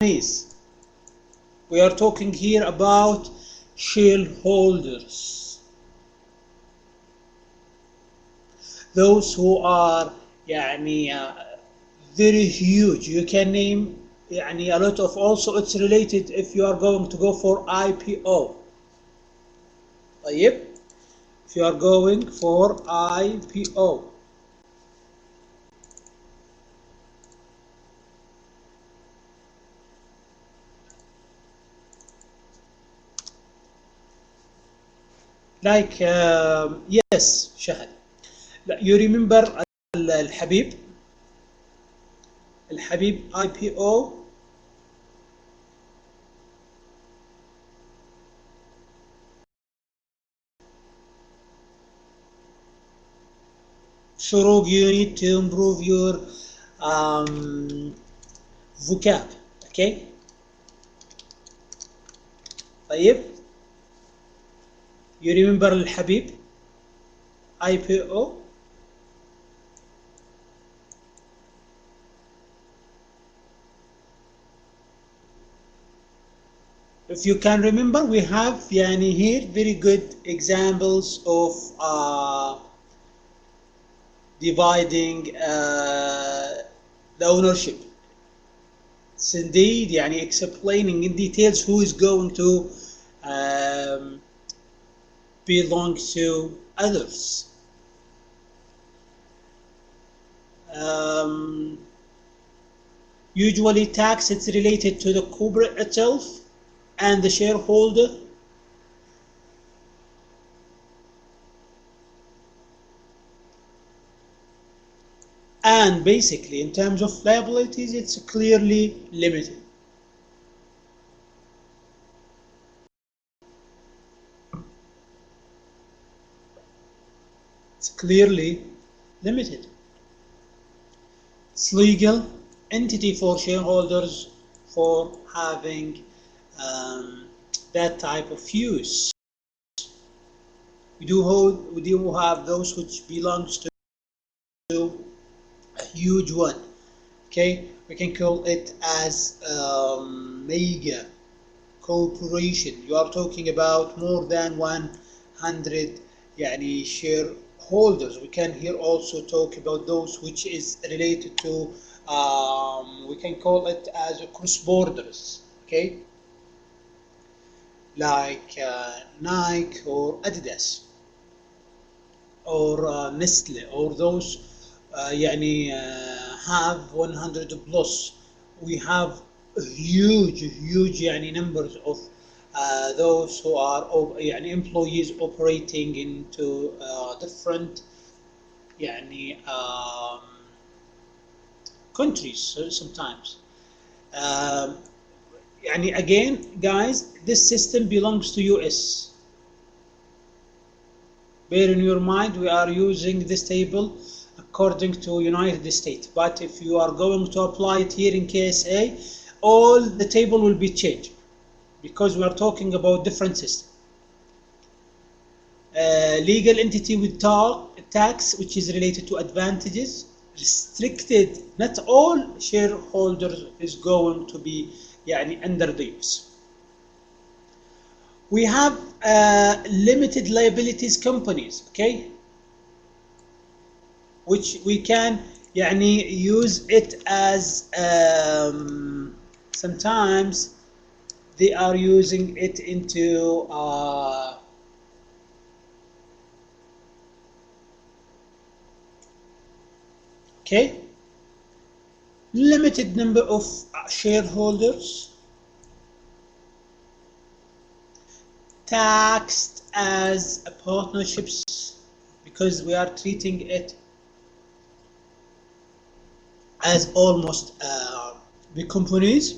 companies. We are talking here about shareholders, those who are very huge. You can name a lot of, also it's related if you are going to go for IPO. طيب, if you are going for IPO, like yes شهد. You remember الحبيب IPO. شروق, you need to improve your vocab. Okay, طيب, you remember الحبيب IPO. If you can remember, we have here very good examples of dividing the ownership. It's indeed explaining in details who is going to belong to others. Usually tax is related to the corporate itself and the shareholder. And basically, in terms of liabilities, it's clearly limited. It's clearly limited. It's legal entity for shareholders for having that type of use. We do have those which belongs to a huge one. Okay, we can call it as mega corporation. You are talking about more than 100 shareholders. We can here also talk about those which is related to we can call it as cross borders. Okay, like Nike or Adidas or Nestle, or those have 100 plus. We have huge numbers of those who are employees operating into different countries sometimes. Again, guys, this system belongs to US. Bear in your mind, we are using this table according to United States, but if you are going to apply it here in KSA, all the table will be changed because we are talking about different system. Legal entity with tax, which is related to advantages. Restricted, not all shareholders is going to be under the use. We have limited liabilities companies, okay, which we can use it as sometimes they are using it into okay, limited number of shareholders, taxed as partnerships because we are treating it as almost big companies,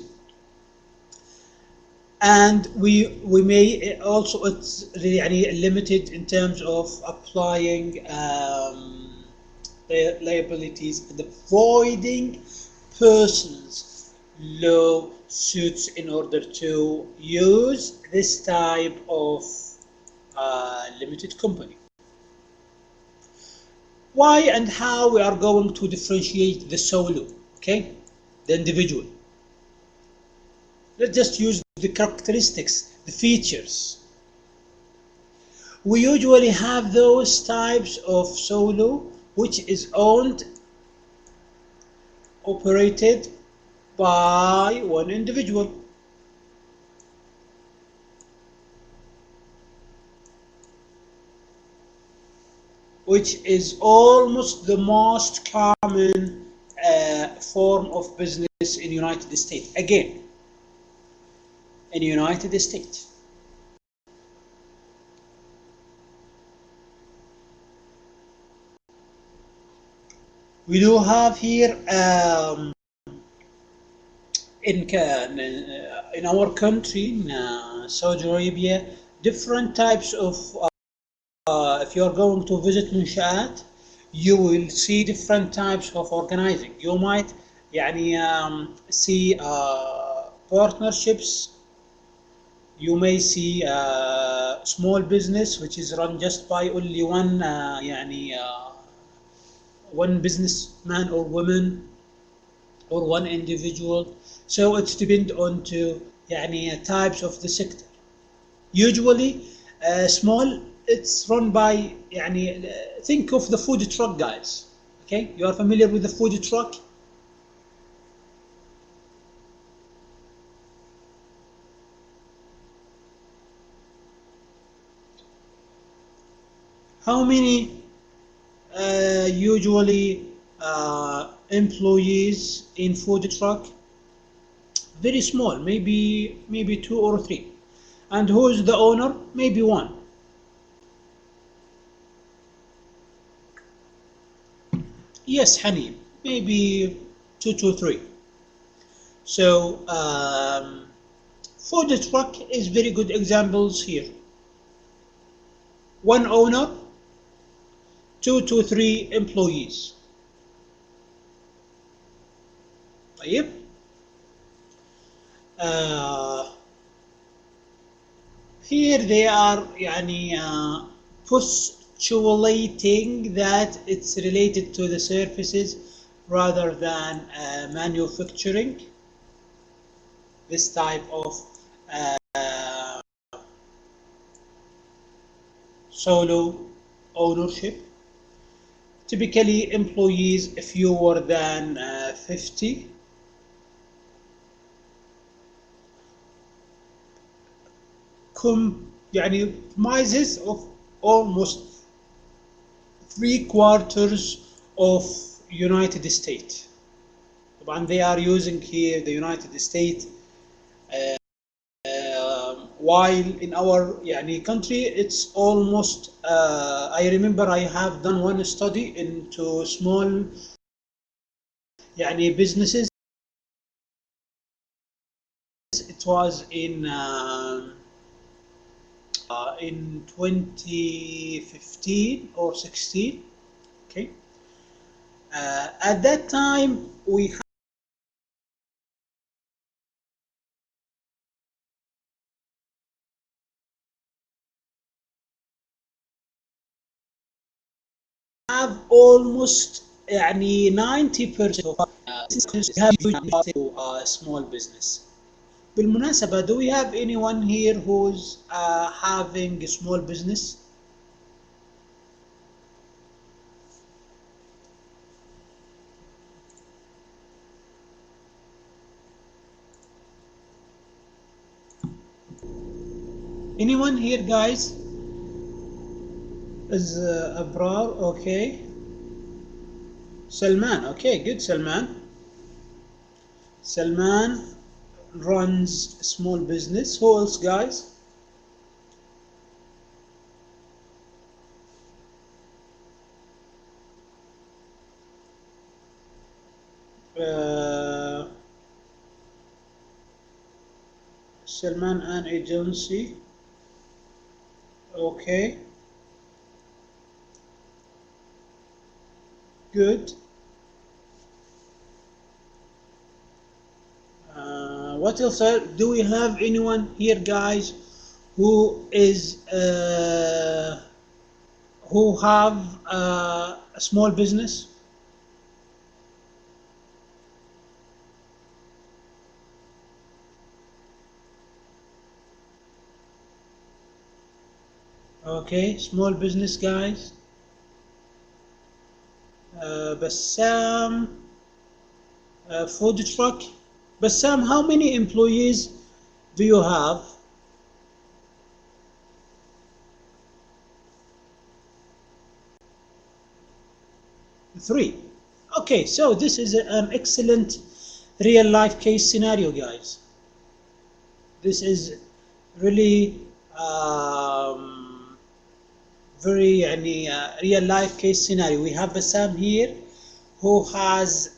and we may also, it's really limited in terms of applying liabilities and avoiding persons lawsuits in order to use this type of limited company. Why and how we are going to differentiate the solo, okay, the individual. Let's just use the characteristics, the features. We usually have those types of solo which is owned, operated by one individual. Which is almost the most common form of business in United States. Again, in United States. We do have here in our country, in Saudi Arabia, different types of if you are going to visit منشآت, you will see different types of organizing. You might يعني see partnerships. You may see small business which is run just by only one يعني one businessman or woman or one individual. So it depends on to يعني types of the sector. Usually small, it's run by يعني think of the food truck guys. Okay, you are familiar with the food truck? How many usually employees in food truck? Very small, maybe two or three. And who is the owner? Maybe one. Yes, Hani, maybe two to three. So food truck is very good examples here. One owner, two to three employees. طيب. Here they are يعني postulating that it's related to the services rather than manufacturing. This type of solo ownership. Typically employees fewer than 50. يعني comprises of almost 3/4 of United States. طبعا they are using here the United States while in our يعني country it's almost I remember I have done one study into small يعني businesses. It was in 2015 or 16. Okay, at that time we have almost يعني 90% of have small business. بالمناسبة, do we have anyone here who's having a small business? Anyone here, guys? Is Abrar okay? Salman, okay, good, Salman. Salman runs a small business. Who else, guys? Salman an agency. Okay. Good. What else? Do we have anyone here, guys, who is who have a small business? Okay, small business guys. Bassam, food truck. Bassam, how many employees do you have? Three. Okay, so this is an excellent real life case scenario, guys. This is really very real life case scenario. We have Bassam here who has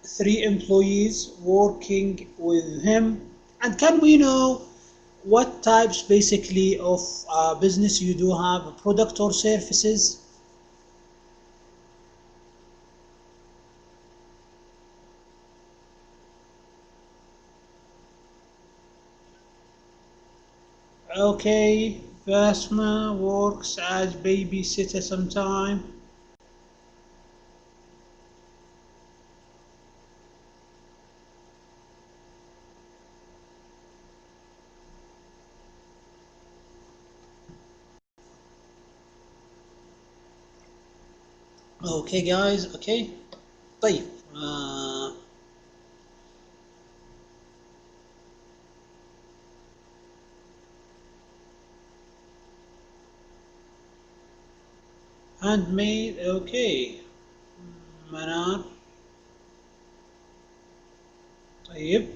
three employees working with him. And can we know what types basically of business you do have, product or services? Okay, Basma works as babysitter sometime. Okay guys, okay. طيب. handmade, okay. منار. طيب.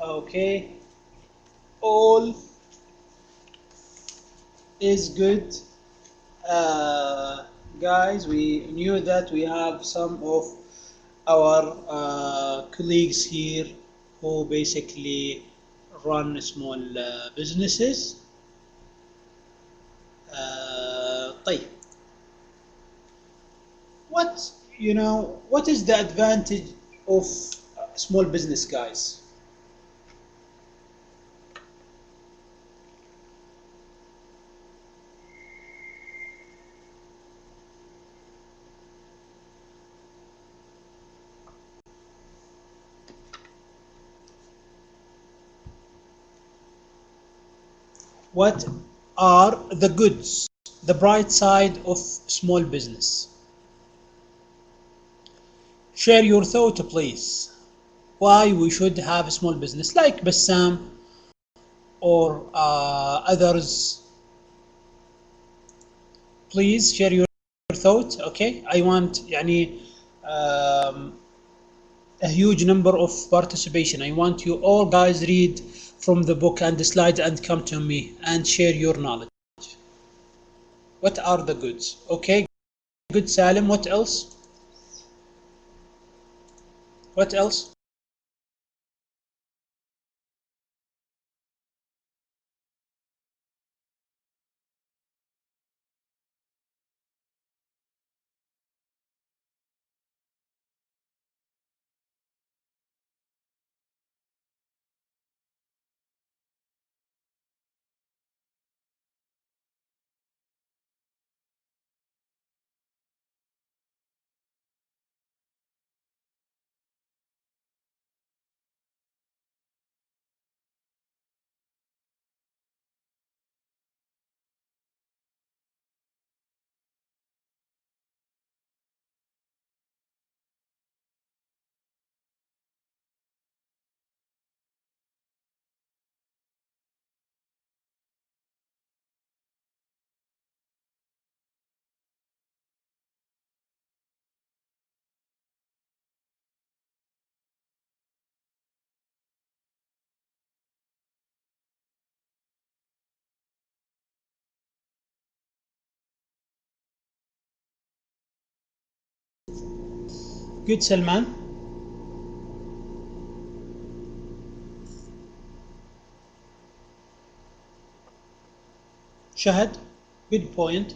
Okay. All is good. Uh, Guys, we knew that we have some of our colleagues here who basically run small businesses. طيب. What what is the advantage of small business, guys? What are the goods, the bright side of small business? Share your thought, please. Why we should have a small business like Bassam or others? Please share your thought. Okay, I want um, a huge number of participation. I want you all guys read from the book and the slides and come to me and share your knowledge. What are the goods? Okay, good Salim. What else? What else? Good Salman. Shahad. Good point.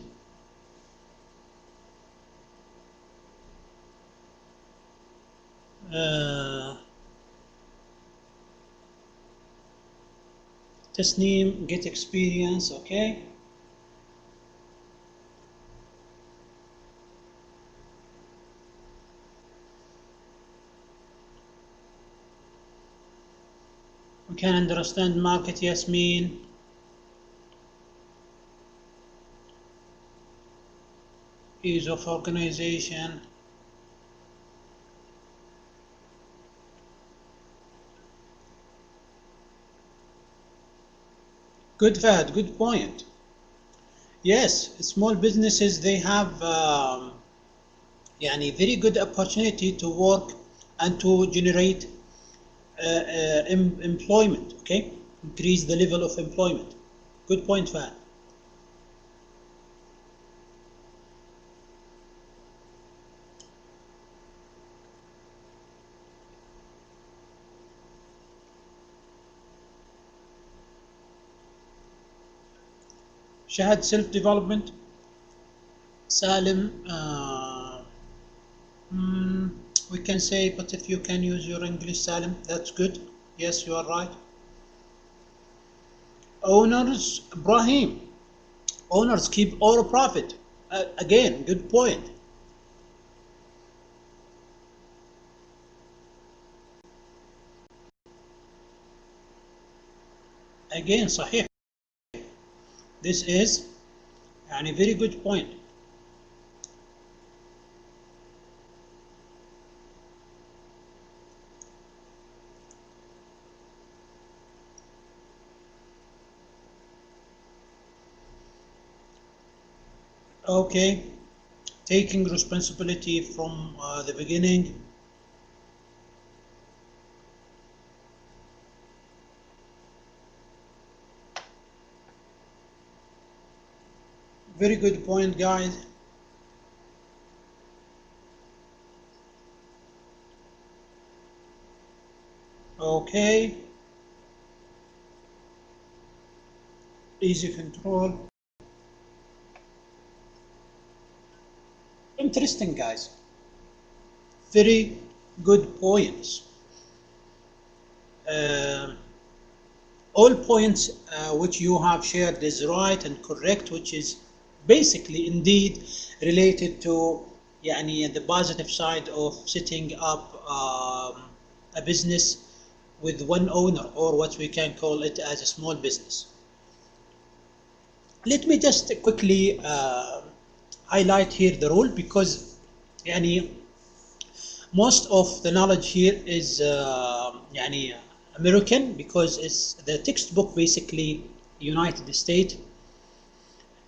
Uh, Tasneem, get experience. Okay. We can understand market, Yasmin. Ease of organization. Good, Fahad, good point. Yes, small businesses, they have very good opportunity to work and to generate employment, okay? Increase the level of employment. Good point, Fahad. Shahad, self-development. Salim, mm, we can say, but if you can use your English, Salim, that's good. Yes, you are right. Owners, Ibrahim. Owners keep all profit. Again, good point. Again, صحيح. This is a very good point. Okay, taking responsibility from the beginning. Very good point, guys. Okay, easy control. Interesting, guys. Very good points. Um all points which you have shared is right and correct, which is basically indeed related to the positive side of setting up a business with one owner, or what we can call it as a small business. Let me just quickly highlight here the rule, because most of the knowledge here is American, because it's the textbook basically United States.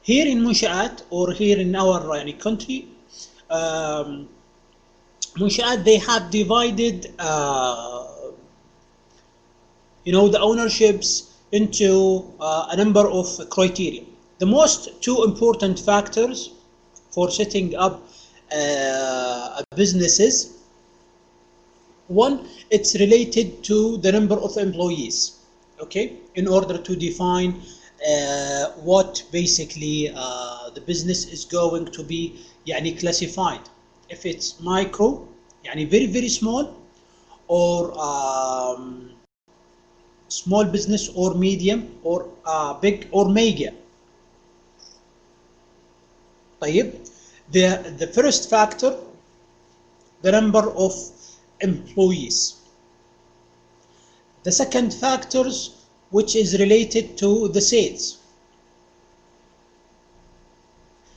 Here in Munshaat, or here in our country, um, Munshaat, they have divided the ownerships into a number of criteria. The most two important factors for setting up businesses: one, it's related to the number of employees, okay, in order to define what basically the business is going to be classified. If it's micro, very, very small, or small business, or medium, or big, or mega. طيب, the first factor, the number of employees. The second factors, which is related to the sales.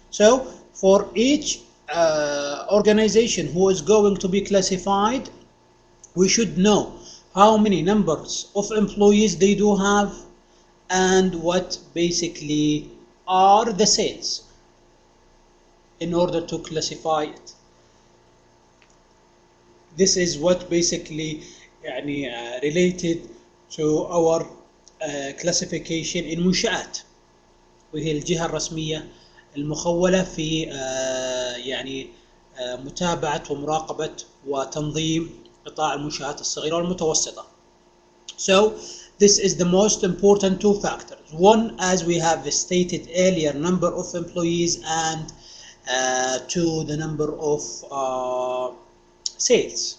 So for each organization who is going to be classified, we should know how many numbers of employees they do have, and what basically are the sales, in order to classify it. This is what basically related to our classification in منشآت, وهي الجهة الرسمية المخولة في متابعة ومراقبة وتنظيم قطاع المنشآت الصغيرة والمتوسطة. So this is the most important two factors. One, as we have stated earlier, number of employees, and two, the number of sales.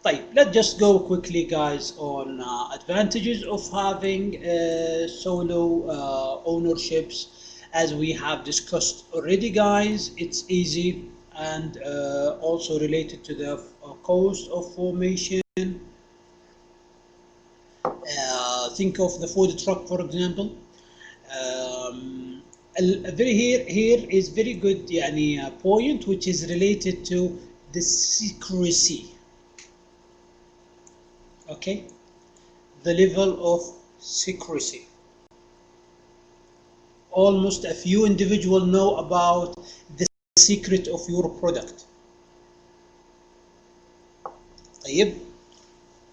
طيب, let's just go quickly, guys, on advantages of having solo ownerships. As we have discussed already, guys, it's easy, and also related to the cost of formation. just think of the food truck, for example. Very here is very good يعني point which is related to the secrecy. Okay, the level of secrecy. Almost a few individuals know about the secret of your product. طيب,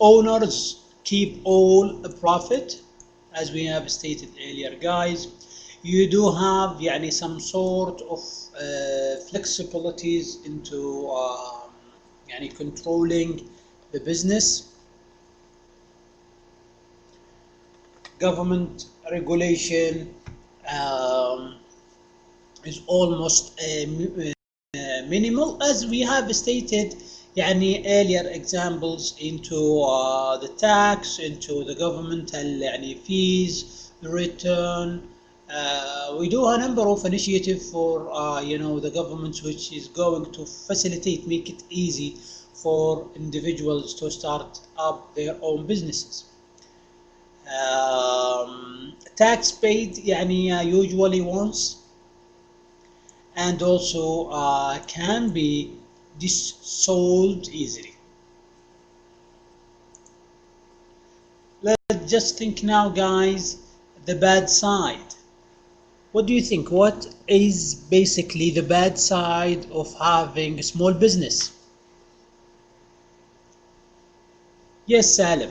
owners keep all profit, as we have stated earlier, guys. You do have يعني some sort of flexibilities into يعني controlling the business. Government regulation is almost minimal, as we have stated يعني earlier examples into the tax, into the governmental يعني fees, return. We do a number of initiatives for the government, which is going to facilitate, make it easy for individuals to start up their own businesses. Tax paid يعني usually once, and also can be sold easily. Let's just think now, guys, the bad side. What do you think? What is basically the bad side of having a small business? Yes, Salim.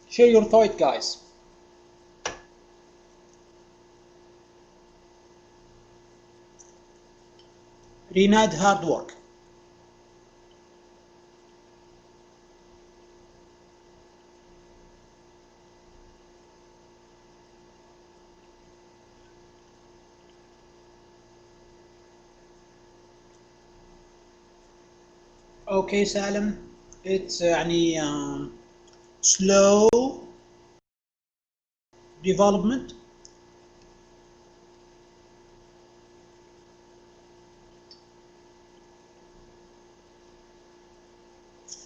Share your thought, guys. Renad, hard work. Okay, Salim. It's يعني slow development.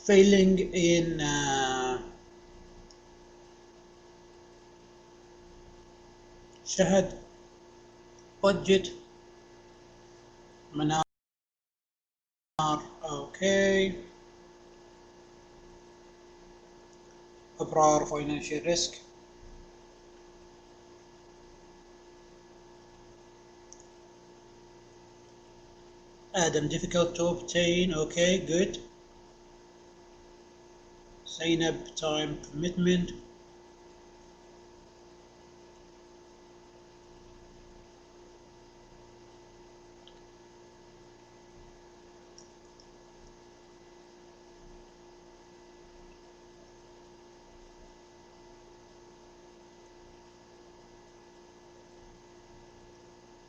Failing in شهد budget منار. Okay, إبرار financial risk. Adam, difficult to obtain. Okay, good. Zainab, time commitment.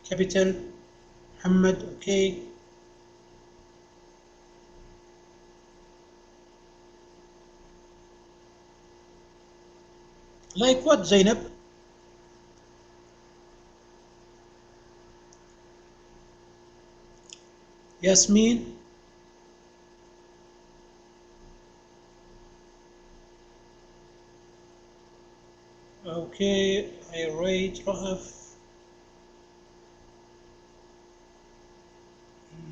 Capital, Muhammad, okay. Like what, Zainab? Yasmin? Okay, I rate Rahaf.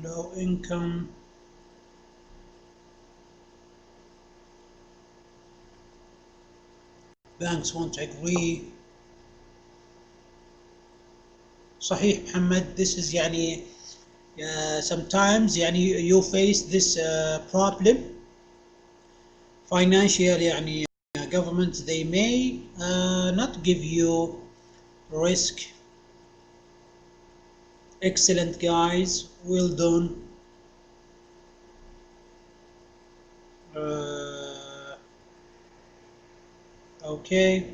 Low income. Banks won't agree. صحيح محمد, this is يعني sometimes يعني you face this problem. Financial يعني governments, they may not give you risk. Excellent, guys, well done. Okay,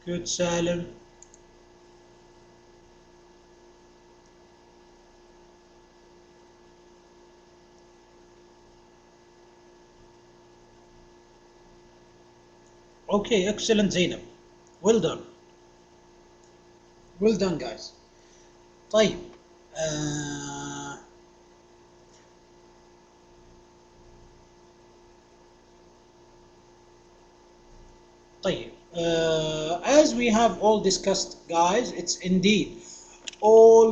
good, Salim. Okay, excellent, Zainab, well done. Well done, guys. طيب طيب as we have all discussed guys, it's indeed all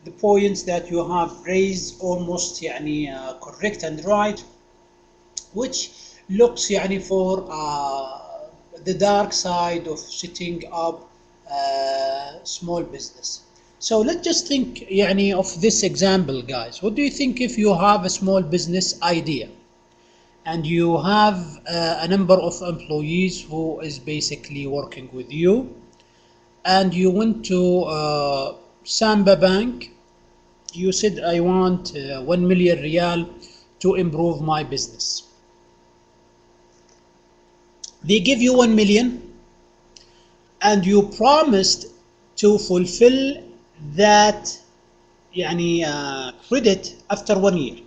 the points that you have raised almost يعني correct and right, which looks يعني for the dark side of setting up small business. So let's just think يعني of this example guys. What do you think if you have a small business idea and you have a number of employees who is basically working with you, and you went to Samba Bank, you said I want 1 million riyal to improve my business. They give you 1 million and you promised to fulfill that يعني credit after 1 year.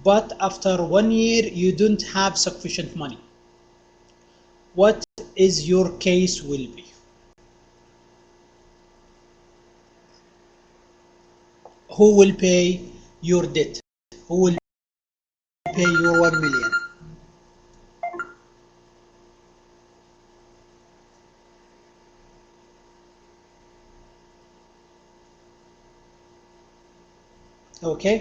But after 1 year you don't have sufficient money. What is your case will be? Who will pay your debt? Who will pay your 1 million? Okay.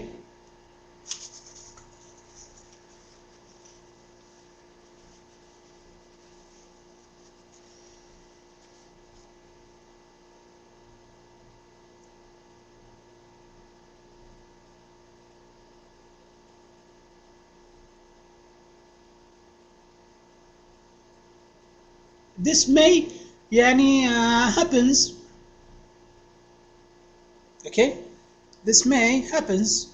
This may يعني happens. Okay, this may happens.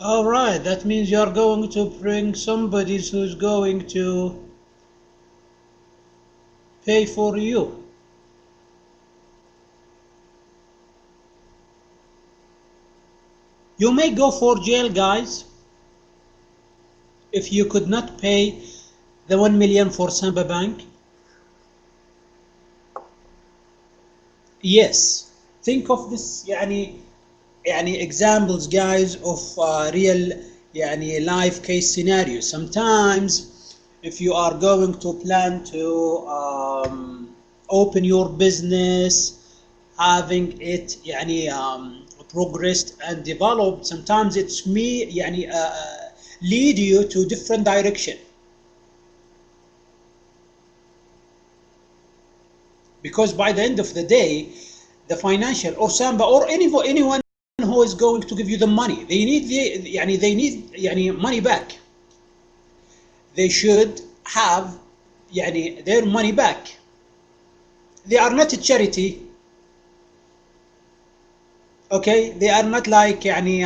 All right, that means you are going to bring somebody who's going to pay for you. You may go for jail, guys, if you could not pay the 1 million for Samba Bank. Yes, think of this يعني examples guys of real يعني life case scenarios. Sometimes if you are going to plan to open your business, having it يعني progressed and developed, sometimes it's me يعني lead you to different direction. Because by the end of the day, the financial or Samba or anyone who is going to give you the money, they need يعني money back. They should have يعني their money back. They are not a charity. Okay, they are not like يعني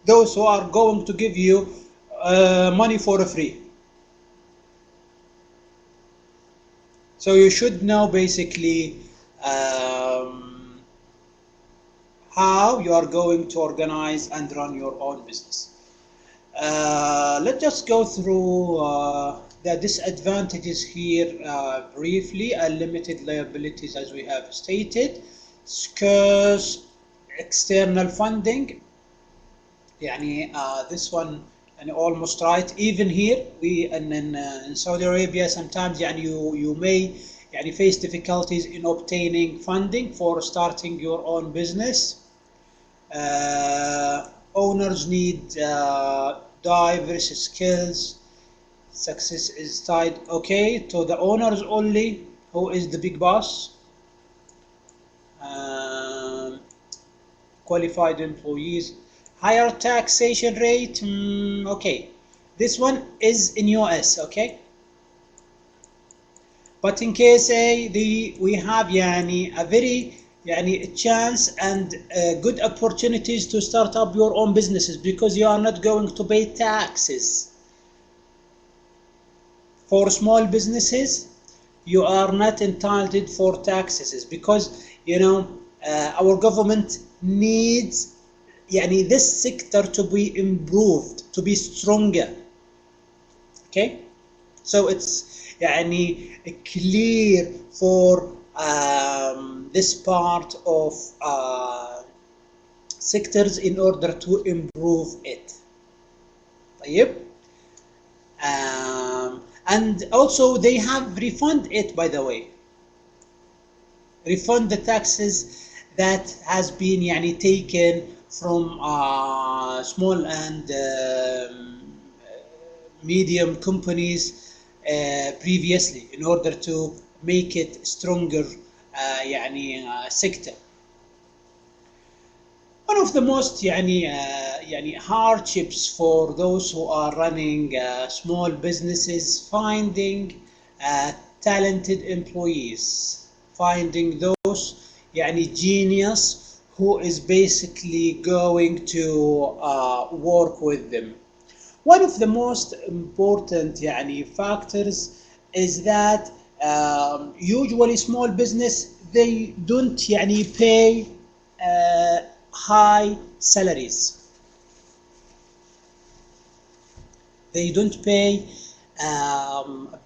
those who are going to give you money for free. So you should know basically how you are going to organize and run your own business. Let's just go through the disadvantages here briefly. Unlimited liabilities, as we have stated. Scarce external funding. يعني this one and almost right. Even here we in Saudi Arabia sometimes يعني you may يعني face difficulties in obtaining funding for starting your own business. Owners need diverse skills. Success is tied to the owners only, who is the big boss. Qualified employees. Higher taxation rate. Okay, this one is in US. Okay, but in KSA we have يعني a very يعني chance and good opportunities to start up your own businesses, because you are not going to pay taxes. For small businesses you are not entitled for taxes because our government needs this sector to be improved, to be stronger. Okay, so it's clear for this part of sectors in order to improve it. طيب. And also they have refund it, by the way, refund the taxes that has been taken from small and medium companies previously in order to make it stronger sector. One of the most hardships for those who are running small businesses, finding talented employees, finding those genius who is basically going to work with them. One of the most important factors is that usually small business, they don't pay high salaries. They don't pay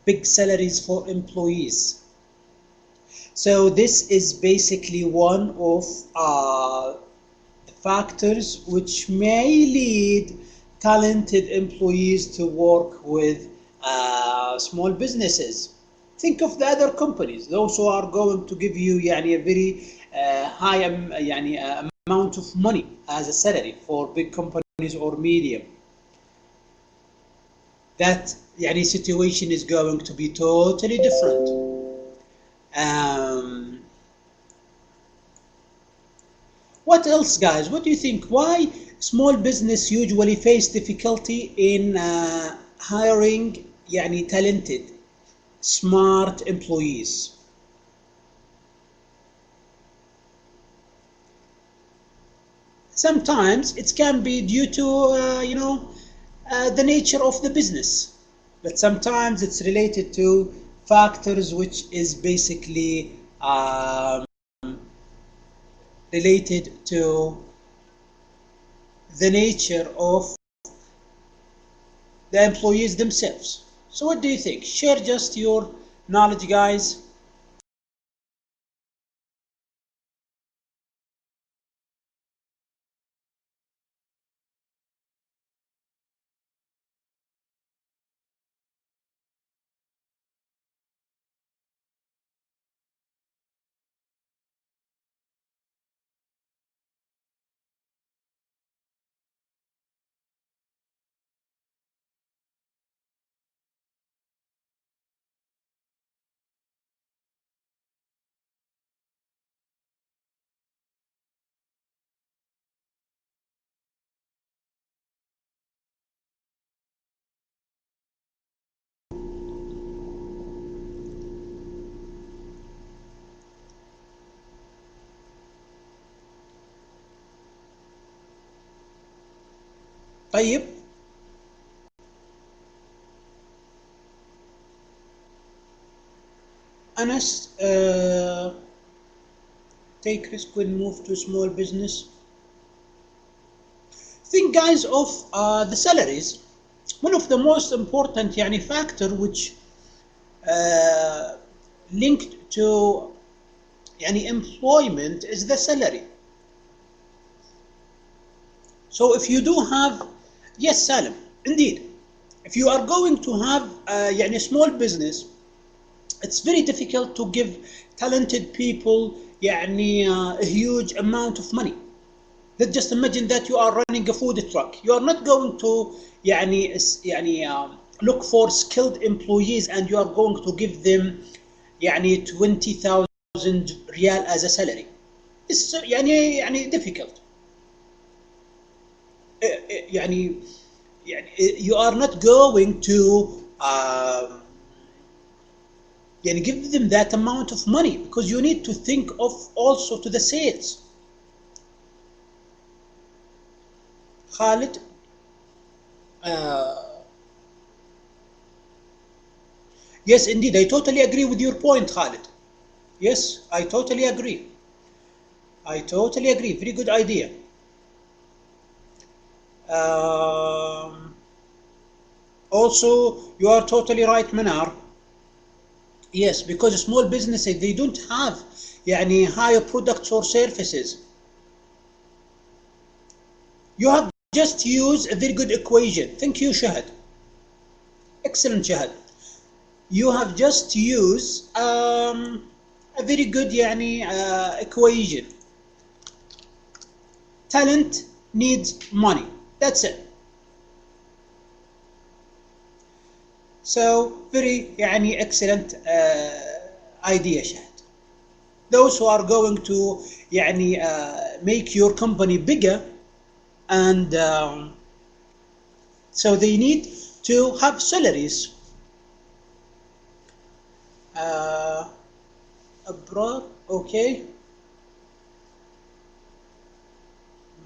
big salaries for employees. So this is basically one of the factors which may lead talented employees to work with small businesses. Think of the other companies, those who are going to give you a very high amount of money as a salary for big companies or medium. That situation is going to be totally different. What else, guys? What do you think? Why small business usually face difficulty in hiring talented, smart employees? Sometimes it can be due to the nature of the business, but sometimes it's related to factors which is basically related to the nature of the employees themselves. So what do you think? Share just your knowledge, guys. طيب. Anas, take risk when move to small business. Think, guys, of the salaries. One of the most important factor which uh, linked to employment is the salary. So if you do have, yes, Salim, indeed, if you are going to have a small business, it's very difficult to give talented people a huge amount of money. Let's just imagine that you are running a food truck. You are not going to look for skilled employees and you are going to give them 20,000 riyal as a salary. It's difficult. You are not going to give them that amount of money because you need to think of also to the sales. Khalid, Yes, indeed, I totally agree with your point, Khalid. Yes, I totally agree. I totally agree. Very good idea. Um, Also, you are totally right, Manar. Yes, because small businesses they don't have يعني higher products or services. You have just used a very good equation. Thank you, Shahad. Excellent, Shahad. You have just used a very good يعني equation. Talent needs money. That's it. So very يعني excellent idea, Shahad. Those who are going to يعني make your company bigger and so they need to have salaries uh, abroad. Okay.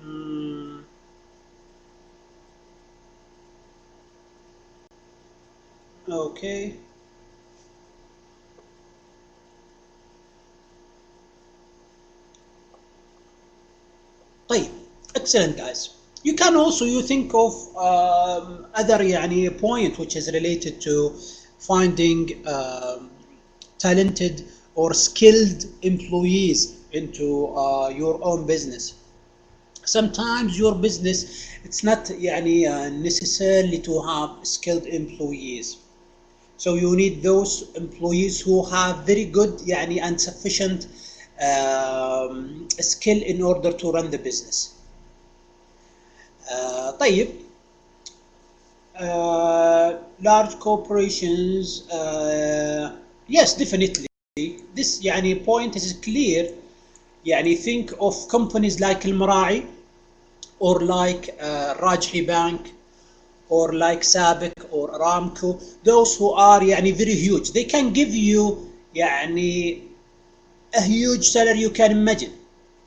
Mm, okay. طيب. Excellent, guys. You can also you think of other يعني point which is related to finding talented or skilled employees into your own business. Sometimes your business it's not يعني necessarily to have skilled employees. So you need those employees who have very good يعني and sufficient skill in order to run the business. طيب. Large corporations yes definitely this يعني point is clear. يعني think of companies like المراعي or like Rajhi Bank or like Sabic or Aramco, those who are يعني very huge, they can give you يعني a huge salary you can imagine.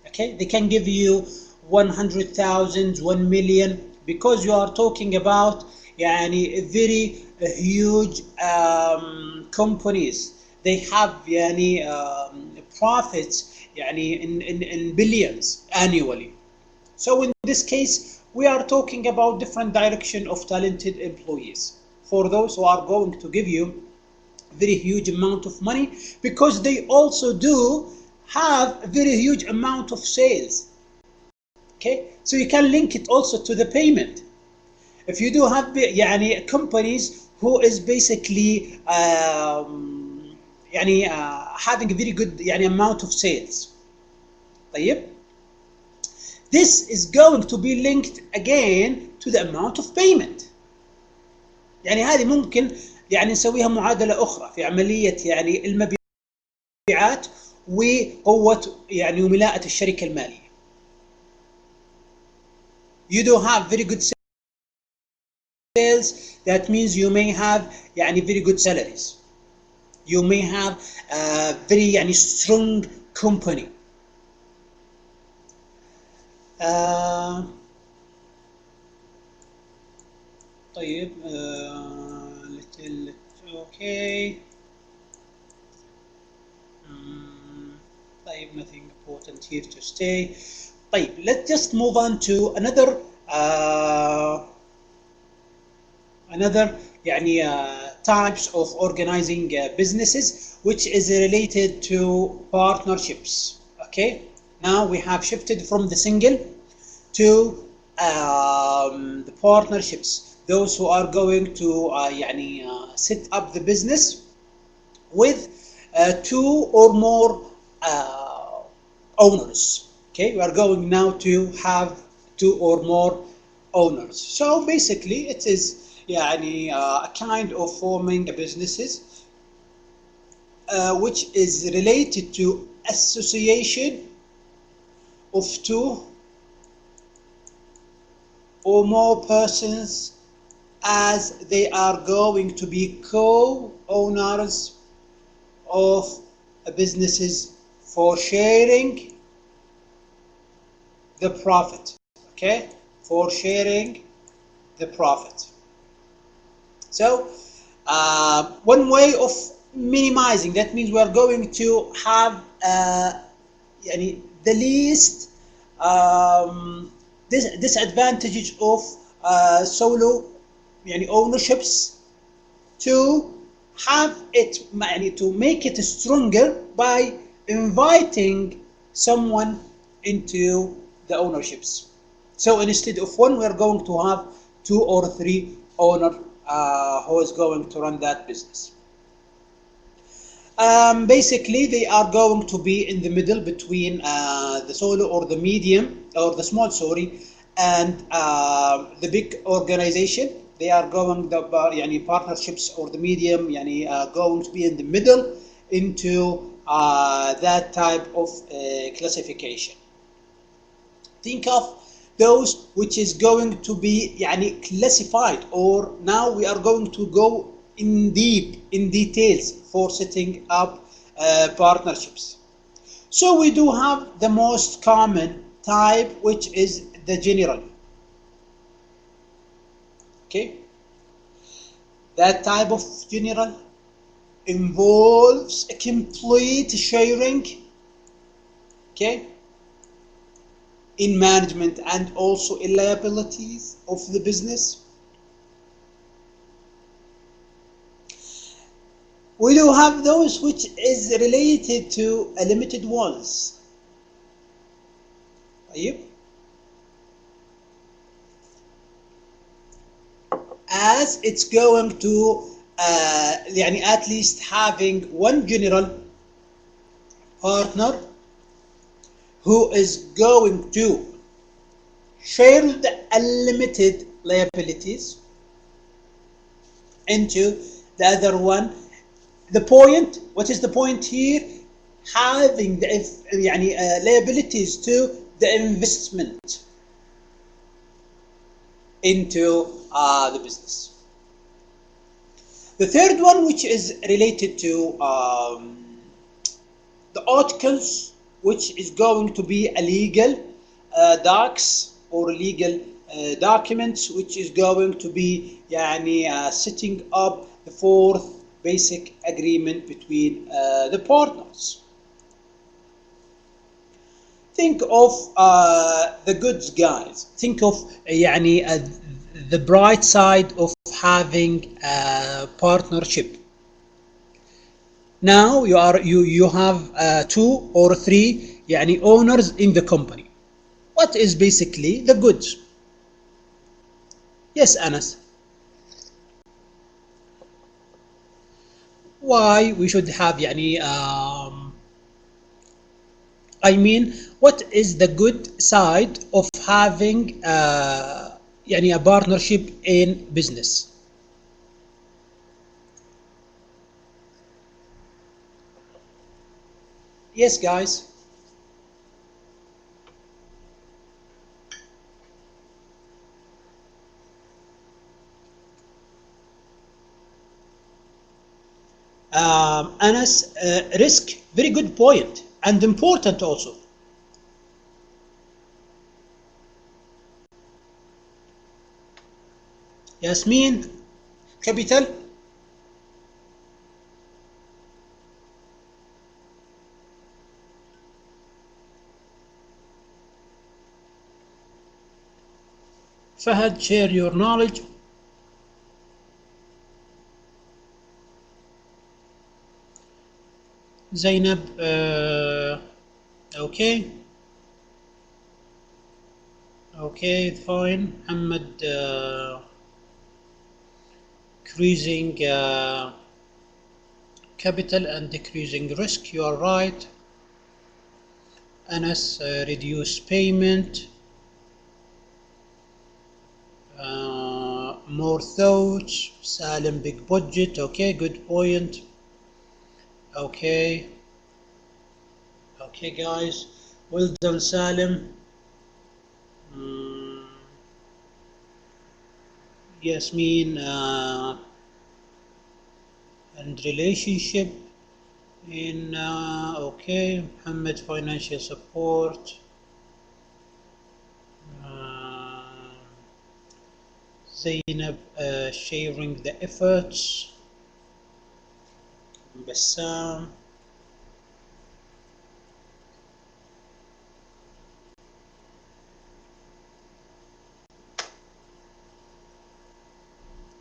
Okay, they can give you 100,000, 1 million, because you are talking about يعني very huge companies. They have يعني profits يعني in billions annually. So in this case, we are talking about different direction of talented employees. For those who are going to give you very huge amount of money, because they also do have a very huge amount of sales. Okay, so you can link it also to the payment. If you do have يعني companies who is basically يعني having a very good يعني amount of sales. طيب. This is going to be linked again to the amount of payment. يعني هذه ممكن يعني نسويها معادلة أخرى في عملية يعني المبيعات وقوة يعني وملاءة الشركة المالية. You do have very good sales, that means you may have يعني very good salaries. You may have a very يعني strong company. طيب little okay. طيب nothing important here to stay. طيب let's just move on to another يعني types of organizing businesses which is related to partnerships. Okay, now we have shifted from the single to the partnerships, those who are going to يعني set up the business with two or more owners. Okay, we are going now to have two or more owners. So basically it is يعني a kind of forming businesses which is related to association of two or more persons, as they are going to be co-owners of businesses for sharing the profit. Okay, for sharing the profit. So One way of minimizing that means we are going to have the least disadvantages of solo ownerships, to have it to make it stronger by inviting someone into the ownerships. So instead of one, we're going to have two or three owner who is going to run that business. Basically, they are going to be in the middle between the solo or the medium or the small, sorry, and the big organization. They are going the partnerships or the medium going to be in the middle into that type of classification. Think of those which is going to be classified, or now we are going to go in deep in details for setting up partnerships. So we do have the most common type, which is the general. Okay, that type of general involves a complete sharing, okay, in management and also in liabilities of the business. We do have those which is related to a limited ones. As it's going to at least having one general partner who is going to share the unlimited liabilities into the other one. The point, what is the point here? Having the liabilities to the investment into the business. The third one, which is related to the articles, which is going to be a legal docs or legal documents, which is going to be setting up the fourth basic agreement between the partners. Think of the goods, guys. Think of the bright side of having a partnership. Now you have two or three owners in the company. What is basically the goods? Yes, Anas. Why we should have I mean, what is the good side of having a partnership in business? Yes, guys. Anas, risk, very good point and important also. Yasmin, capital. Fahad, share your knowledge. Zainab, okay. Okay, fine. Muhammad, increasing capital and decreasing risk. You are right. Anas, reduce payment. More thoughts. Salim, big budget. Okay, good point. Okay. Okay, guys. Well done, Salim. Yasmin, and relationship in okay. Muhammad, financial support. Zainab, sharing the efforts. بسام.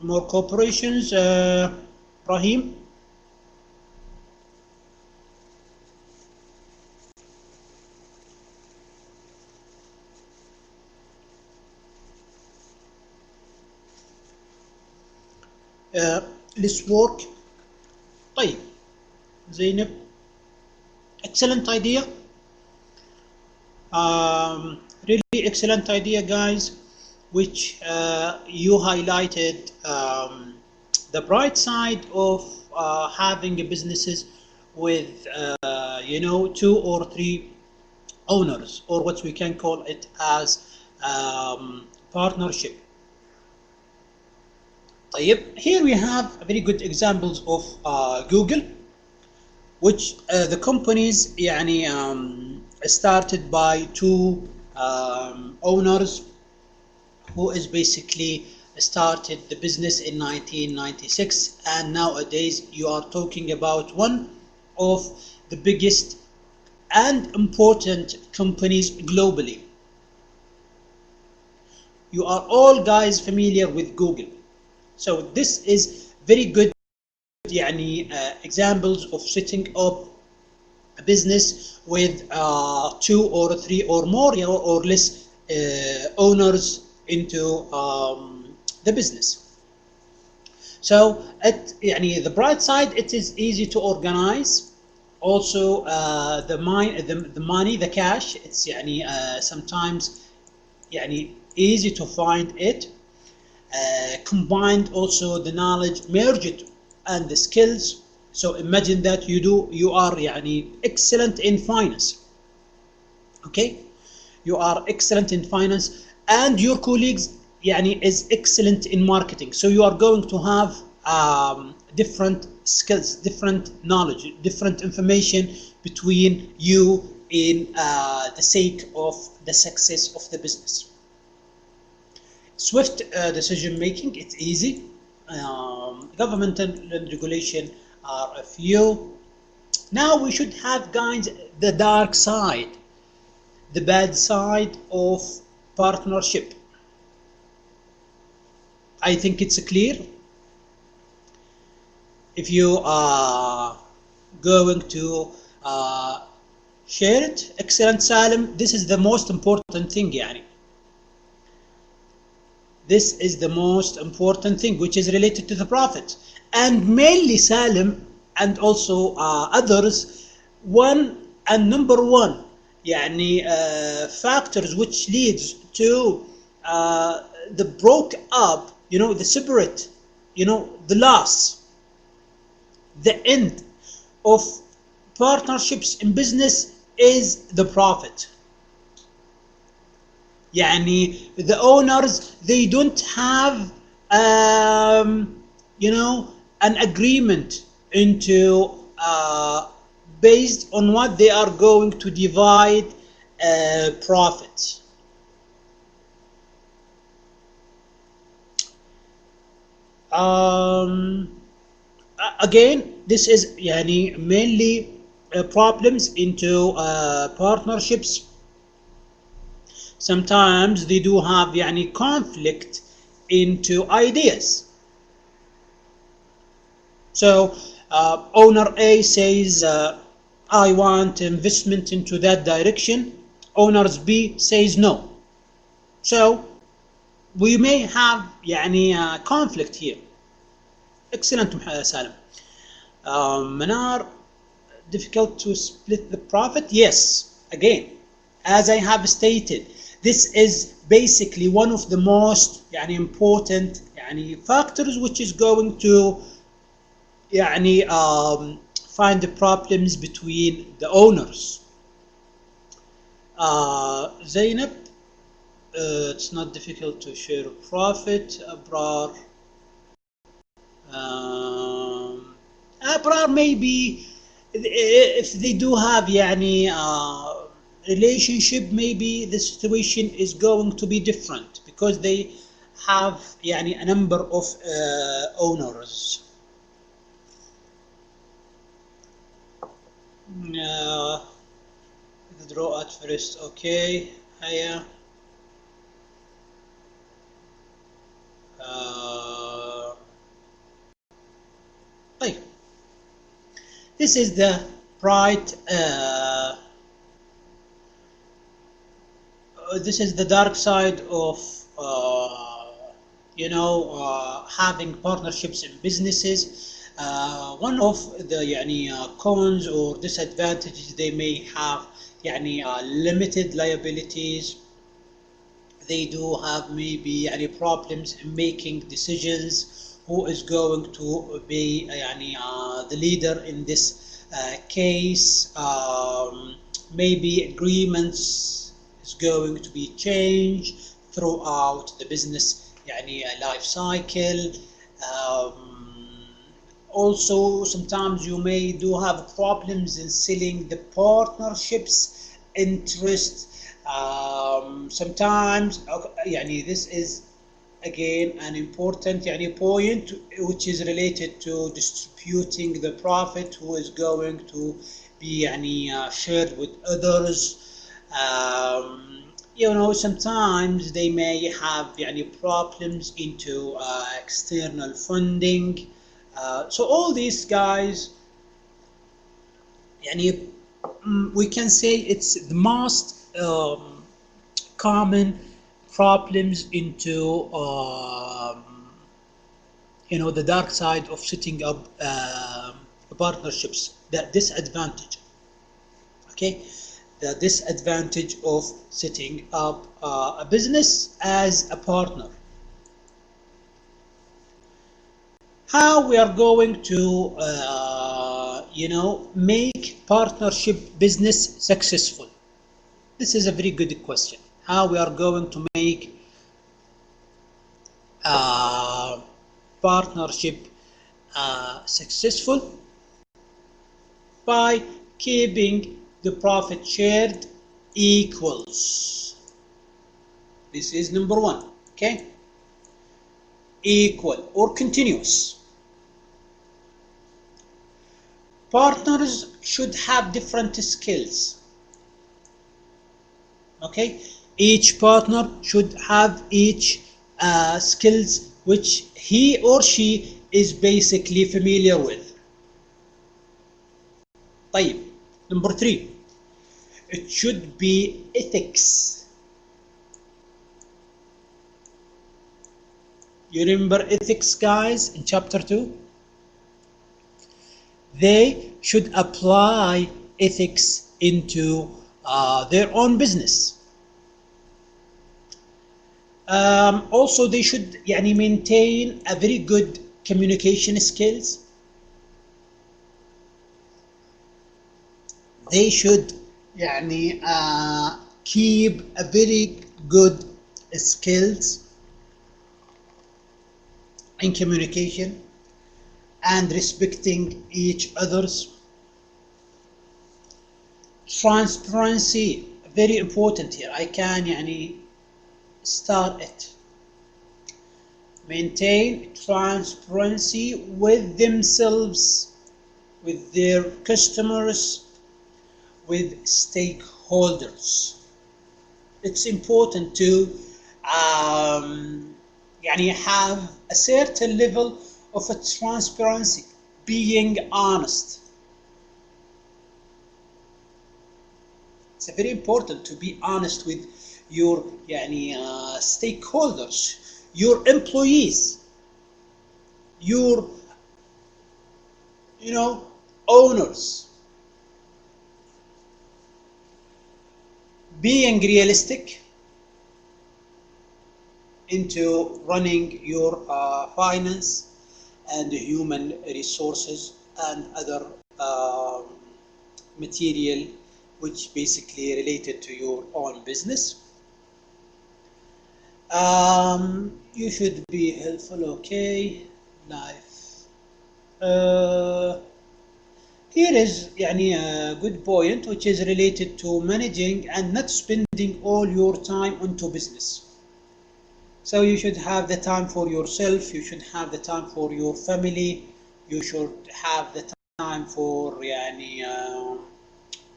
More corporations, Rahim. Let's work. طيب زينب, excellent idea. Really excellent idea, guys, which you highlighted the bright side of having businesses with two or three owners, or what we can call it as partnership. طيب, here we have very good examples of Google, which the companies يعني started by two owners who is basically started the business in 1996, and nowadays you are talking about one of the biggest and important companies globally. You are all guys familiar with Google, so this is very good examples of setting up a business with two or three or more or less owners into the business. So the bright side, it is easy to organize. Also the money, the cash, it's sometimes easy to find it. Combined also the knowledge, merge it, and the skills. So imagine that you are excellent in finance. Okay, you are excellent in finance, and your colleagues is excellent in marketing. So you are going to have different skills, different knowledge, different information between you in the sake of the success of the business. Swift decision making, it's easy. Governmental regulation are a few. Now we should have, guys, the dark side, the bad side of partnership. I think it's clear. If you are going to share it, excellent Salim, this is the most important thing This is the most important thing, which is related to the profit, and mainly Salim and also others. Number one factors which leads to the broke up, the separate, the loss, the end of partnerships in business is the profit. The owners, they don't have an agreement into based on what they are going to divide profit. Again, this is mainly problems into partnerships. Sometimes they do have conflict into ideas. So owner A says I want investment into that direction. Owners B says no. So we may have conflict here. Excellent Salim. Manar, difficult to split the profit? Yes, again, as I have stated, this is basically one of the most important factors which is going to find the problems between the owners. Zainab, it's not difficult to share a profit. Abrar, maybe if they do have relationship, maybe the situation is going to be different because they have a number of owners. uh, draw at first. Okay, here. طيب. This is the bright. This is the dark side of having partnerships in businesses. One of the cons or disadvantages, they may have limited liabilities. They do have maybe problems in making decisions. Who is going to be the leader in this case? Maybe agreements is going to be changed throughout the business life cycle. Also, sometimes you may do have problems in selling the partnerships interest. Sometimes this is again an important point, which is related to distributing the profit, who is going to be shared with others. Sometimes they may have problems into external funding. So all these guys, we can say it's the most common problems into the dark side of setting up partnerships. That disadvantage. Okay, the disadvantage of setting up a business as a partner. How we are going to make partnership business successful? This is a very good question. How we are going to make partnership successful? By keeping the profit shared equals. This is number one. Okay, equal or continuous. Partners should have different skills. Okay, each partner should have each skills which he or she is basically familiar with. طيب. Number 3, it should be ethics. You remember ethics, guys, in chapter 2? They should apply ethics into their own business. Also, they should maintain a very good communication skills. They should keep a very good skills in communication and respecting each others. Transparency, very important here. I can start it. Maintain transparency with themselves, with their customers, with stakeholders. It's important to have a certain level of a transparency, being honest. It's very important to be honest with your stakeholders, your employees, your owners. Being realistic into running your finance and human resources and other material which basically related to your own business. You should be helpful. Okay, life. Here is a good point, which is related to managing and not spending all your time onto business. So you should have the time for yourself, you should have the time for your family, you should have the time for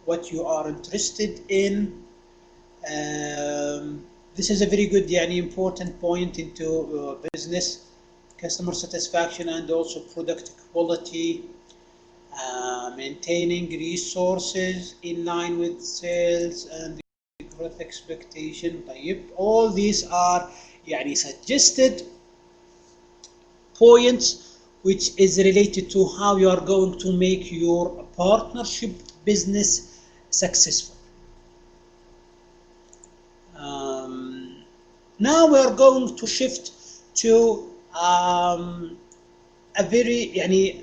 what you are interested in. This is a very good important point into business, customer satisfaction, and also product quality, maintaining resources in line with sales and growth expectation. All these are suggested points which is related to how you are going to make your partnership business successful. Now we are going to shift to a very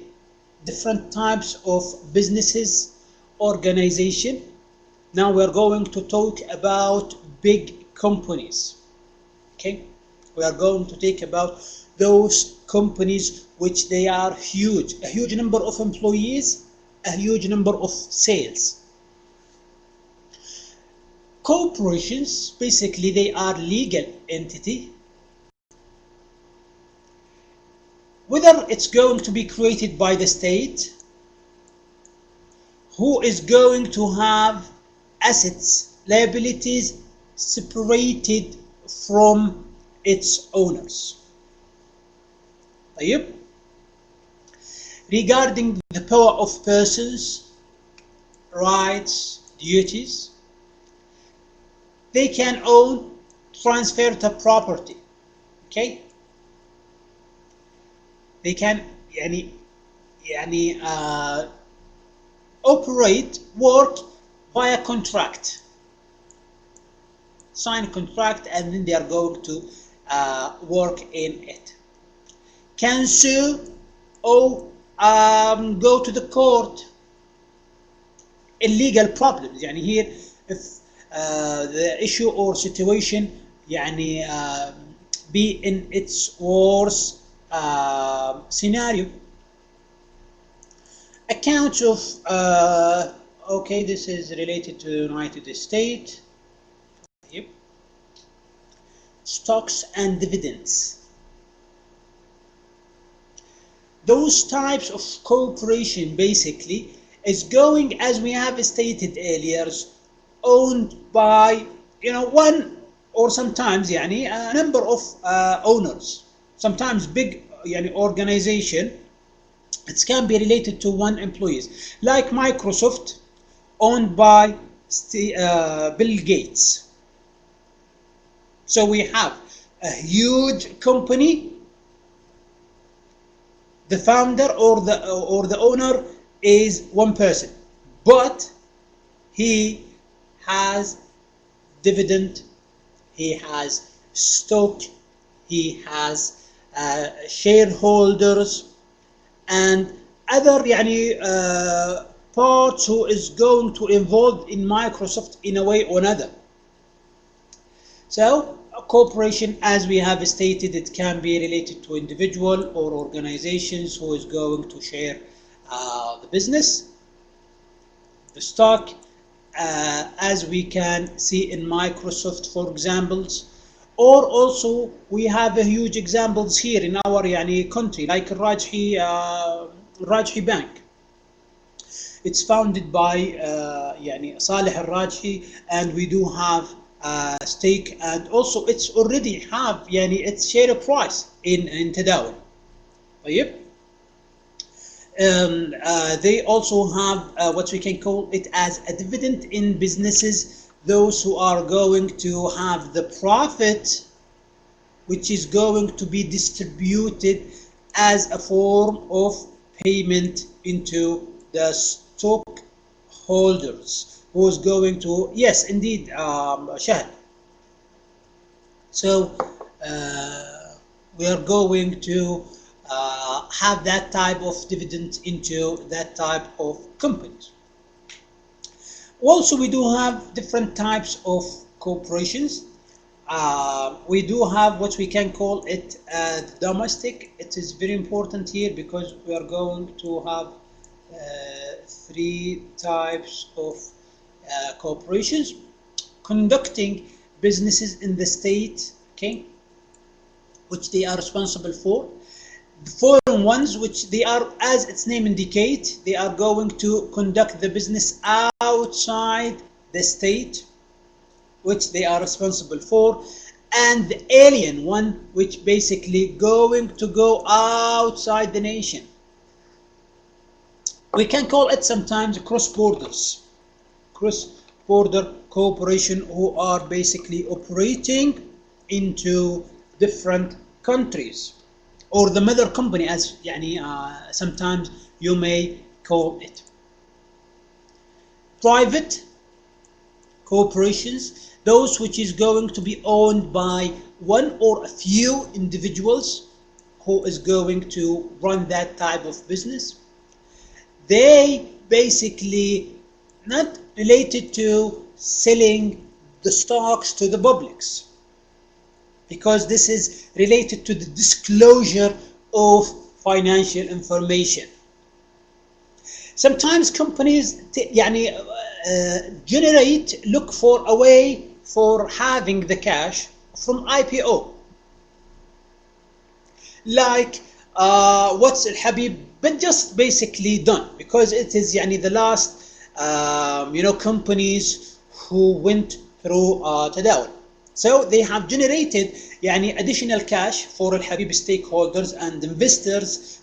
different types of businesses, organization. Now we are going to talk about big companies. Okay, we are going to talk about those companies which they are huge, a huge number of employees, a huge number of sales. Corporations, basically, they are legal entity. Whether it's going to be created by the state, who is going to have assets, liabilities separated from its owners. Regarding the power of persons, rights, duties, they can own, transfer the property. Okay, they can operate, work via contract, sign a contract, and then they are going to work in it. Can sue or go to the court in legal problems. Here, if the issue or situation be in its worst scenario. Accounts of okay, this is related to United States. Yep. Stocks and dividends. Those types of corporation basically is going, as we have stated earlier, owned by one or sometimes a number of owners. Sometimes big organization, it can be related to one employees, like Microsoft, owned by Bill Gates. So we have a huge company. The founder or the owner is one person, but he has dividend, he has stock, he has shareholders, and other parts who is going to involve in Microsoft in a way or another. So a corporation, as we have stated, it can be related to individual or organizations who is going to share the business, the stock, as we can see in Microsoft, for examples. Or also we have a huge examples here in our country, like Rajhi Bank. It's founded by Saleh Al-Rajhi, and we do have stake, and also it's already have its share price in Tadawul. They also have what we can call it as a dividend in businesses, those who are going to have the profit which is going to be distributed as a form of payment into the stockholders, who is going to, yes indeed, Shahad. So we are going to have that type of dividend into that type of companies. Also, we do have different types of corporations. We do have what we can call it domestic. It is very important here because we are going to have three types of corporations conducting businesses in the state, okay, which they are responsible for. foreign ones, which they are, as its name indicates, they are going to conduct the business outside the state which they are responsible for, and the alien one, which basically going to go outside the nation. We can call it sometimes cross-border cooperation, who are basically operating into different countries, or the mother company, as sometimes you may call it. Private corporations, those which is going to be owned by one or a few individuals who is going to run that type of business. They basically not related to selling the stocks to the publics, because this is related to the disclosure of financial information. Sometimes companies look for a way for having the cash from IPO, like what's Al Habib, but just basically done, because it is the last companies who went through Tadawul. So they have generated additional cash for Al Habib stakeholders and investors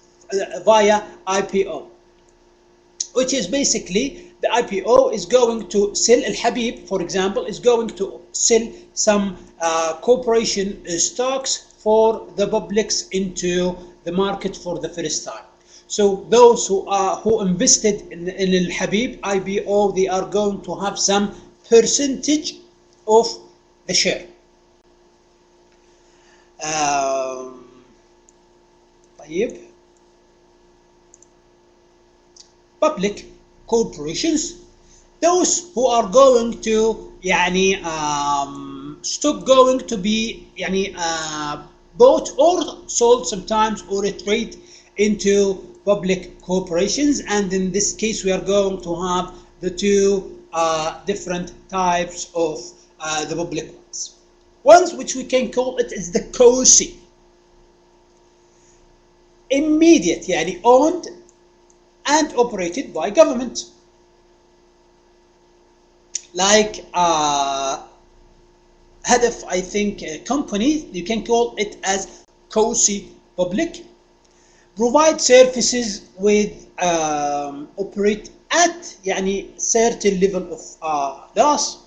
via IPO, which is basically the IPO is going to sell Al Habib, for example, is going to sell some corporation stocks for the publics into the market for the first time. So those who invested in Al Habib IPO, they are going to have some percentage of the share. Public corporations, those who are going to stock going to be bought or sold sometimes, or a trade into public corporations. And in this case we are going to have the two different types of the public ones which we can call it is the COSI, immediate owned and operated by government, like Hadaf, I think, company, you can call it as COSI public, provide services with operate at certain level of loss.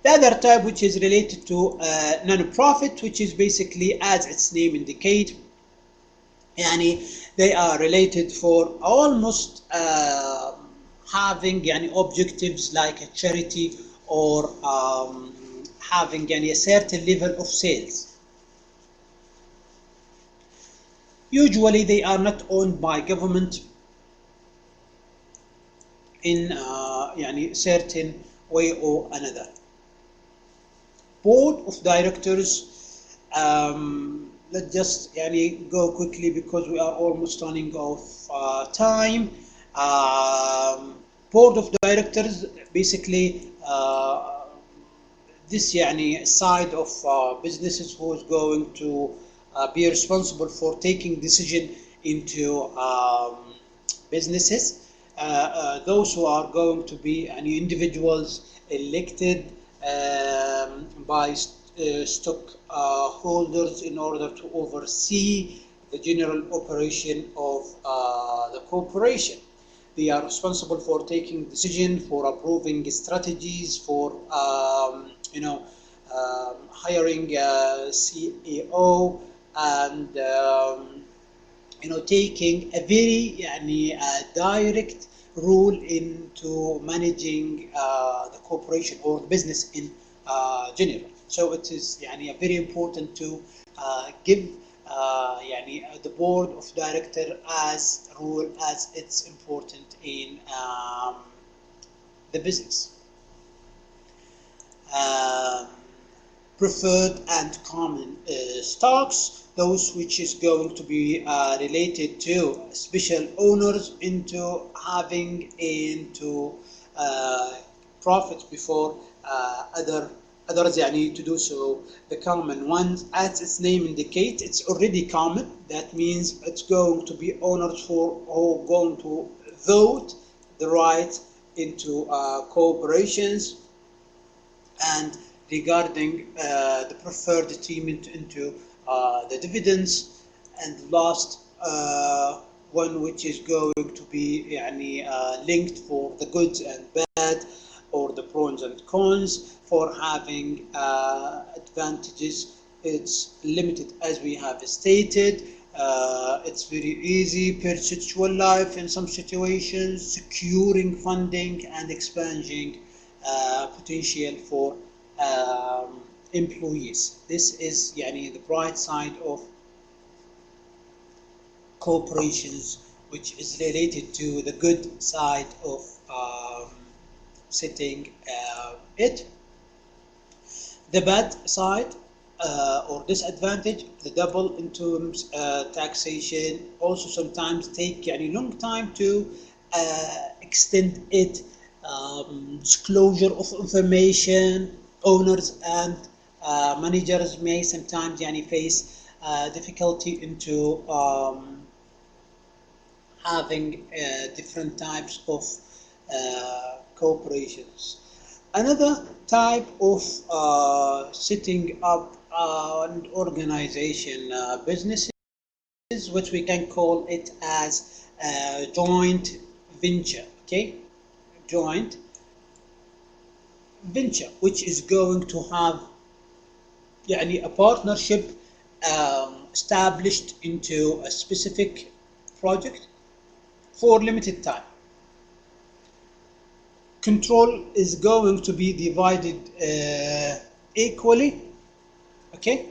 The other type, which is related to non-profit, which is basically, as its name indicates, they are related for almost having objectives like a charity, or having a certain level of sales. Usually they are not owned by government in certain way or another. Board of directors, let's just go quickly because we are almost running off time. Board of directors, basically this side of businesses who is going to be responsible for taking decision into businesses. Those who are going to be individuals elected by stockholders in order to oversee the general operation of the corporation. They are responsible for taking decision, for approving strategies, for hiring a CEO, and taking a very direct role into managing the corporation or the business in general. So it is very important to give the board of director as role as it's important in the business. Preferred and common stocks, those which is going to be related to special owners into having into profits before other others يعني to do so. The common ones, as its name indicates, it's already common. That means it's going to be honored for or going to vote the right into corporations, and regarding the preferred treatment into the dividends. And last one, which is going to be يعني, linked for the goods and bad, or the pros and cons for having advantages. It's limited, as we have stated. It's very easy, perpetual life in some situations, securing funding and expanding potential for employees. This is يعني the bright side of corporations, which is related to the good side of setting it. The bad side or disadvantage, the double in terms taxation, also sometimes take يعني long time to extend it. Disclosure of information, owners and managers may sometimes يعني face difficulty into having different types of corporations. Another type of setting up an organization businesses, which we can call it as joint venture. Okay, joint venture, which is going to have يعني a partnership established into a specific project for limited time. Control is going to be divided equally. Okay.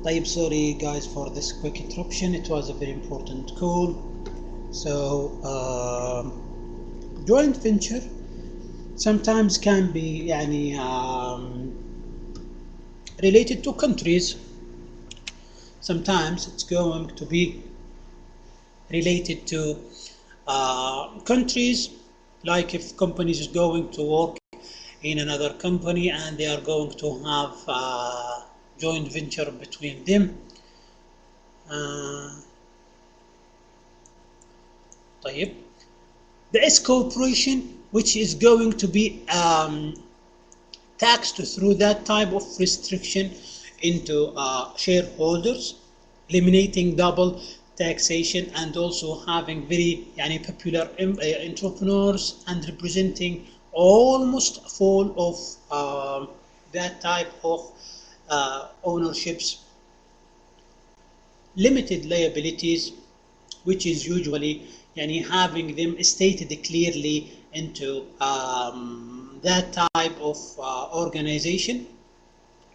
طيب, sorry guys for this quick interruption. It was a very important call. So joint venture sometimes can be يعني related to countries. Sometimes it's going to be related to countries, like if companies is going to work in another company and they are going to have joint venture between them. طيب, the S corporation, which is going to be taxed through that type of restriction into shareholders, eliminating double taxation, and also having very يعني popular entrepreneurs and representing almost full of that type of ownerships. Limited liabilities, which is usually يعني having them stated clearly into that type of organization,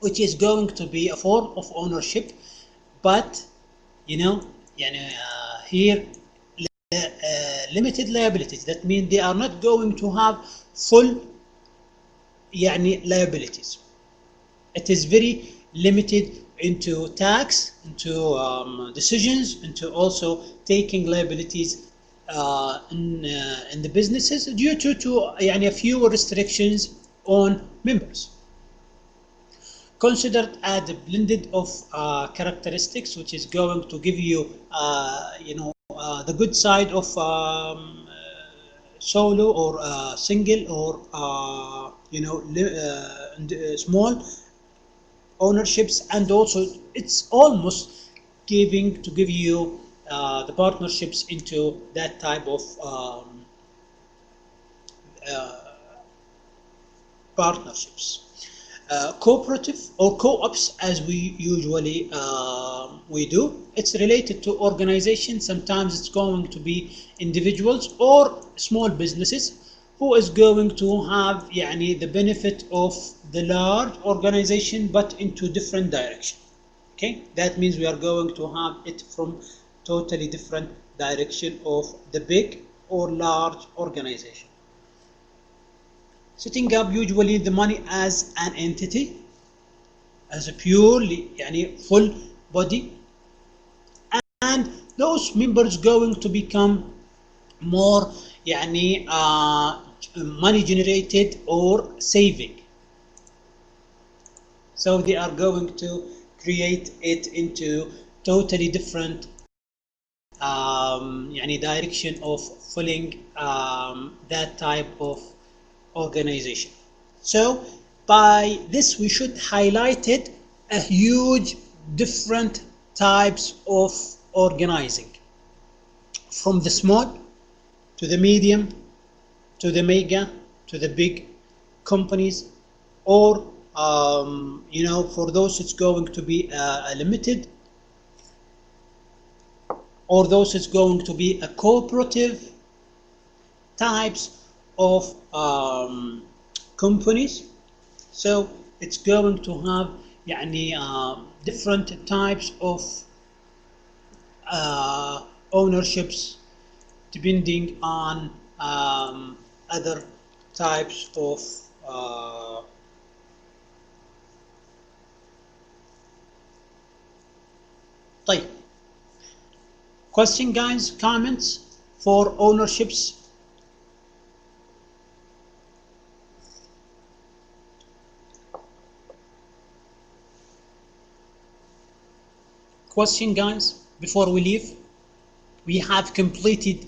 which is going to be a form of ownership. But you know يعني here limited liabilities. That means they are not going to have full يعني liabilities. It is very limited into tax, into decisions, into also taking liabilities in the businesses due to يعني a few restrictions on members. Considered as a blended of characteristics, which is going to give you, the good side of solo or single or small ownerships, and also it's almost giving to give you the partnerships into that type of partnerships. Cooperative or co-ops, as we usually we do, it's related to organization. Sometimes it's going to be individuals or small businesses who is going to have يعني the benefit of the large organization, but into different direction. Okay, that means we are going to have it from totally different direction of the big or large organization. Setting up usually the money as an entity, as a purely يعني full body, and those members going to become more يعني money generated or saving. So they are going to create it into totally different يعني direction of filling that type of organization. So by this we should highlight it a huge different types of organizing, from the small to the medium to the mega to the big companies, or for those it's going to be a limited, or those it's going to be a cooperative types of companies. So it's going to have يعني different types of ownerships depending on other types of طيب, question guys, comments for ownerships? Question guys before we leave? We have completed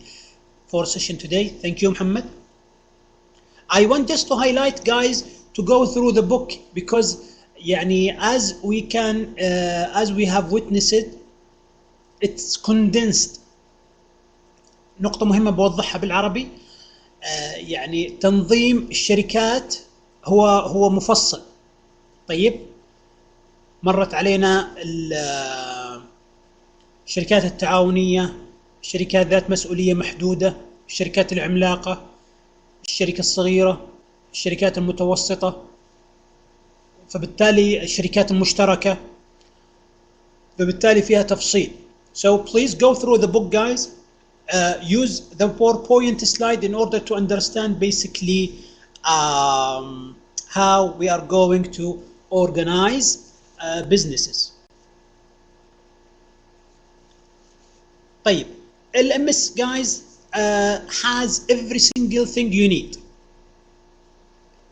for session today. Thank you, Muhammad. I want just to highlight guys to go through the book, because يعني as we have witnessed it, it's condensed. نقطة مهمة بوضحها بالعربي، يعني تنظيم الشركات هو مفصل. طيب، مرت علينا الشركات التعاونية، الشركات ذات مسؤولية محدودة، الشركات العملاقة، الشركة الصغيرة، الشركات المتوسطة، فبالتالي الشركات المشتركة، فبالتالي فيها تفصيل. So please go through the book guys. Use the PowerPoint slide in order to understand basically how we are going to organize businesses. طيب, LMS guys has every single thing you need.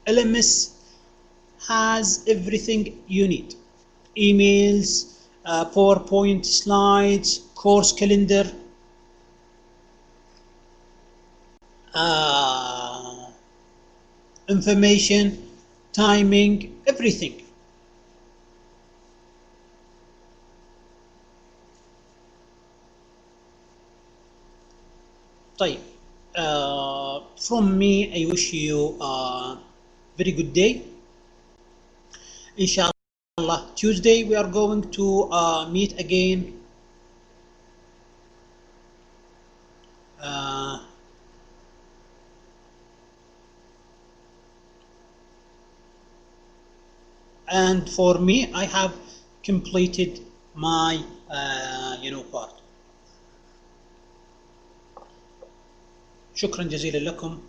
LMS has everything you need. Emails, PowerPoint slides, course calendar, information, timing, everything. طيب, from me I wish you a very good day. Inshallah, Tuesday we are going to meet again. And for me, I have completed my part. شكرا جزيلا لكم.